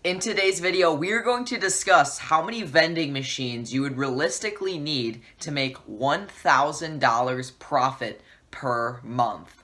In today's video, we are going to discuss how many vending machines you would realistically need to make $1,000 profit per month.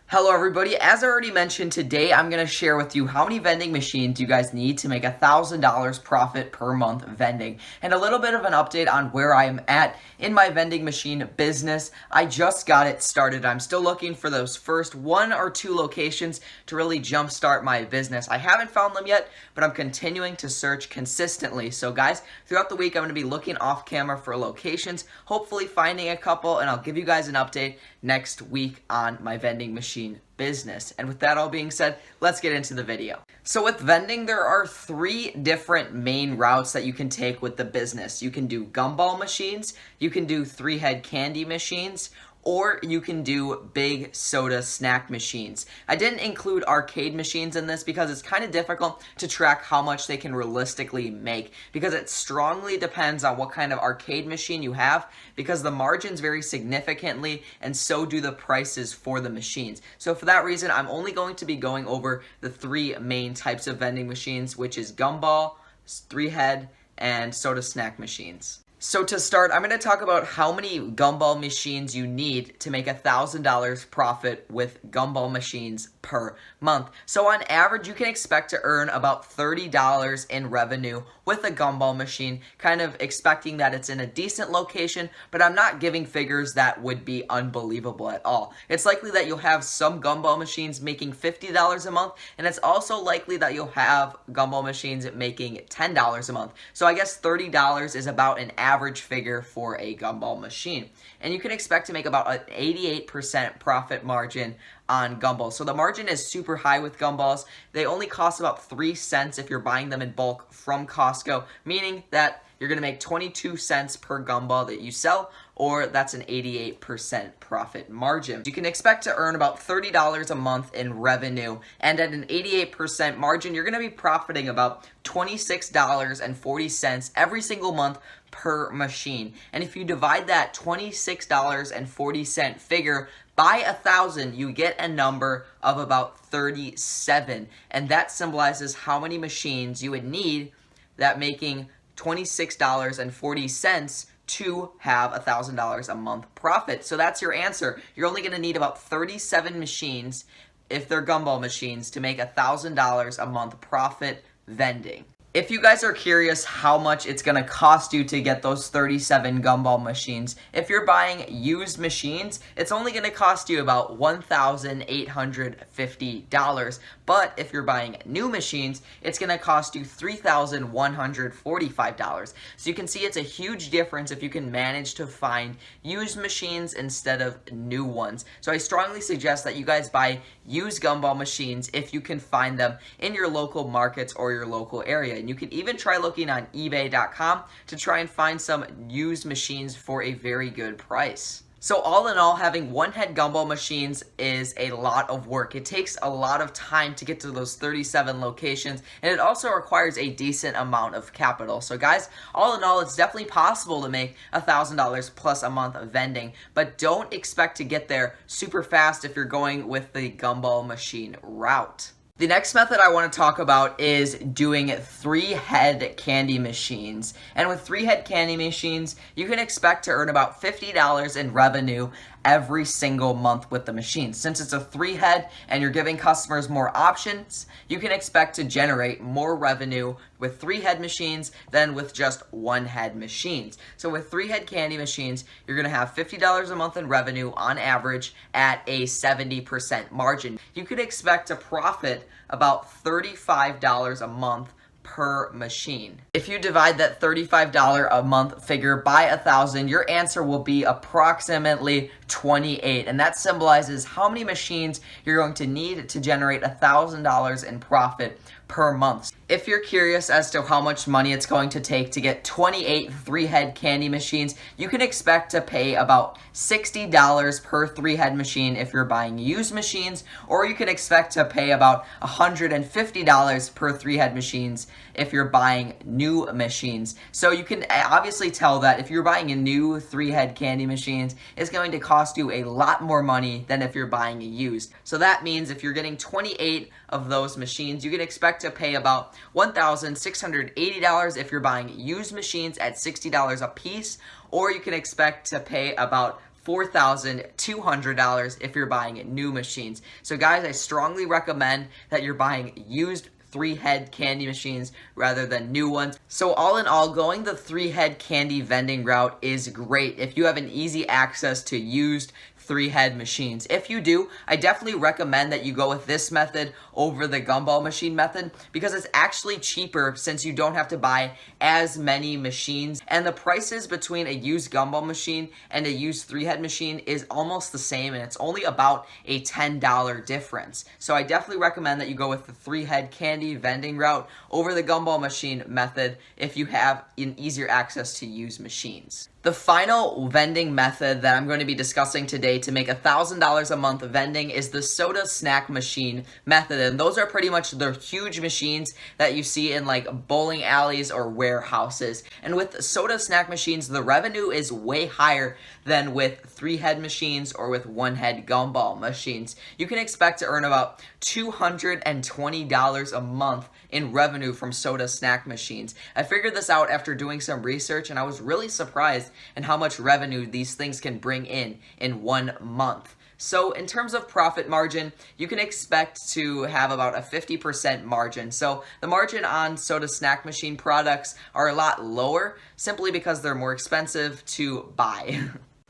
Hello everybody, as I already mentioned, today I'm going to share with you how many vending machines you guys need to make $1,000 profit per month vending, and a little bit of an update on where I am at in my vending machine business. I just got it started. I'm still looking for those first 1 or 2 locations to really jumpstart my business. I haven't found them yet, but I'm continuing to search consistently. So guys, throughout the week I'm going to be looking off camera for locations, hopefully finding a couple, and I'll give you guys an update next week on my vending machine business. And with that all being said, let's get into the video. So with vending, there are 3 different main routes that you can take with the business. You can do gumball machines, you can do 3-head candy machines, or you can do big soda snack machines. I didn't include arcade machines in this because it's kind of difficult to track how much they can realistically make, because it strongly depends on what kind of arcade machine you have, because the margins vary significantly and so do the prices for the machines. So for that reason, I'm only going to be going over the 3 main types of vending machines, which is gumball, 3-head, and soda snack machines. So to start, I'm going to talk about how many gumball machines you need to make $1,000 profit with gumball machines per month. So on average, you can expect to earn about $30 in revenue with a gumball machine, kind of expecting that it's in a decent location, but I'm not giving figures that would be unbelievable at all. It's likely that you'll have some gumball machines making $50 a month, and it's also likely that you'll have gumball machines making $10 a month. So I guess $30 is about an average figure for a gumball machine. And you can expect to make about an 88% profit margin on gumballs. So the margin is super high with gumballs. They only cost about 3 cents if you're buying them in bulk from Costco, meaning that you're going to make 22 cents per gumball that you sell, or that's an 88% profit margin. You can expect to earn about $30 a month in revenue, and at an 88% margin, you're going to be profiting about $26.40 every single month per machine. And if you divide that $26.40 figure by 1,000, you get a number of about 37, and that symbolizes how many machines you would need that making $26.40 to have $1,000 a month profit. So that's your answer. You're only going to need about 37 machines, if they're gumball machines, to make $1,000 a month profit vending. If you guys are curious how much it's going to cost you to get those 37 gumball machines, if you're buying used machines, it's only going to cost you about $1,850. But if you're buying new machines, it's going to cost you $3,145. So you can see it's a huge difference if you can manage to find used machines instead of new ones. So I strongly suggest that you guys buy used gumball machines if you can find them in your local markets or your local area. And you can even try looking on eBay.com to try and find some used machines for a very good price. So all in all, having 1-head gumball machines is a lot of work. It takes a lot of time to get to those 37 locations, and it also requires a decent amount of capital. So guys, all in all, it's definitely possible to make $1,000 plus a month of vending, but don't expect to get there super fast if you're going with the gumball machine route. The next method I want to talk about is doing 3-head candy machines. And with 3-head candy machines, you can expect to earn about $50 in revenue every single month with the machine. Since it's a 3-head and you're giving customers more options, you can expect to generate more revenue with 3-head machines than with just 1-head machines. So with 3-head candy machines, you're going to have $50 a month in revenue on average at a 70% margin. You could expect to profit about $35 a month per machine. If you divide that $35 a month figure by 1,000, your answer will be approximately 28, and that symbolizes how many machines you're going to need to generate $1,000 in profit per month. If you're curious as to how much money it's going to take to get 28 3-head candy machines, you can expect to pay about $60 per 3-head machine if you're buying used machines, or you can expect to pay about $150 per 3-head machines if you're buying new machines. So you can obviously tell that if you're buying a new 3-head candy machines, it's going to cost you a lot more money than if you're buying a used. So that means if you're getting 28 of those machines, you can expect to pay about $1,680 if you're buying used machines at $60 a piece, or you can expect to pay about $4,200 if you're buying new machines. So guys, I strongly recommend that you're buying used 3-head candy machines rather than new ones. So all in all, going the 3-head candy vending route is great if you have an easy access to used 3-head machines. If you do, I definitely recommend that you go with this method over the gumball machine method because it's actually cheaper since you don't have to buy as many machines, and the prices between a used gumball machine and a used 3-head machine is almost the same, and it's only about a $10 difference. So I definitely recommend that you go with the 3-head candy vending route over the gumball machine method if you have an easier access to used machines. The final vending method that I'm going to be discussing today to make $1,000 a month vending is the soda snack machine method. And those are pretty much the huge machines that you see in like bowling alleys or warehouses. And with soda snack machines, the revenue is way higher than with 3-head machines or with 1-head gumball machines. You can expect to earn about $220 a month in revenue from soda snack machines. I figured this out after doing some research, and I was really surprised and how much revenue these things can bring in 1 month. So in terms of profit margin, you can expect to have about a 50% margin. So the margin on soda snack machine products are a lot lower simply because they're more expensive to buy.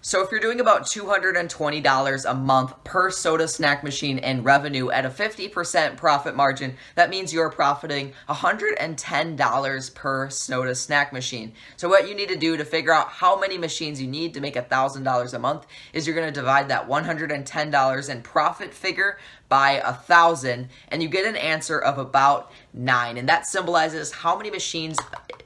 So if you're doing about $220 a month per soda snack machine in revenue at a 50% profit margin, that means you're profiting $110 per soda snack machine. So what you need to do to figure out how many machines you need to make $1,000 a month is you're going to divide that $110 in profit figure by 1,000, and you get an answer of about 9. And that symbolizes how many machines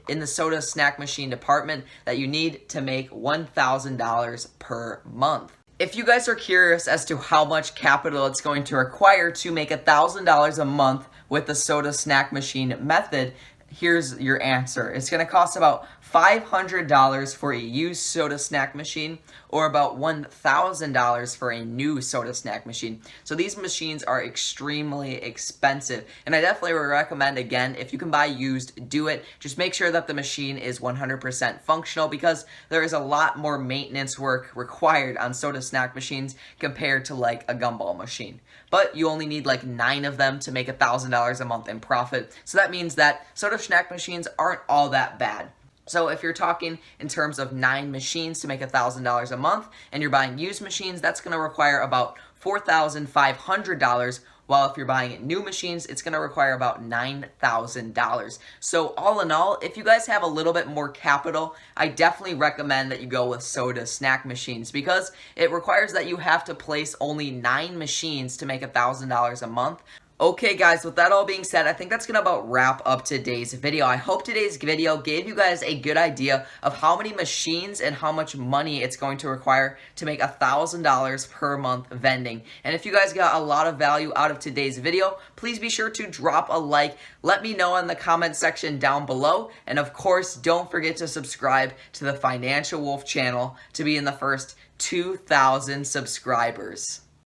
in the soda snack machine department that you need to make $1,000 per month. If you guys are curious as to how much capital it's going to require to make $1,000 a month with the soda snack machine method, here's your answer. It's going to cost about $500 for a used soda snack machine, or about $1,000 for a new soda snack machine. So these machines are extremely expensive, and I definitely would recommend, again, if you can buy used, do it. Just make sure that the machine is 100% functional, because there is a lot more maintenance work required on soda snack machines compared to like a gumball machine. But you only need like 9 of them to make $1,000 a month in profit. So that means that soda snack machines aren't all that bad. So if you're talking in terms of 9 machines to make $1,000 a month, and you're buying used machines, that's going to require about $4,500, while if you're buying new machines, it's going to require about $9,000. So all in all, if you guys have a little bit more capital, I definitely recommend that you go with soda snack machines, because it requires that you have to place only 9 machines to make $1,000 a month. Okay guys, with that all being said, I think that's going to about wrap up today's video. I hope today's video gave you guys a good idea of how many machines and how much money it's going to require to make $1,000 per month vending. And if you guys got a lot of value out of today's video, please be sure to drop a like. Let me know in the comment section down below. And of course, don't forget to subscribe to the Financial Wolf channel to be in the first 2,000 subscribers.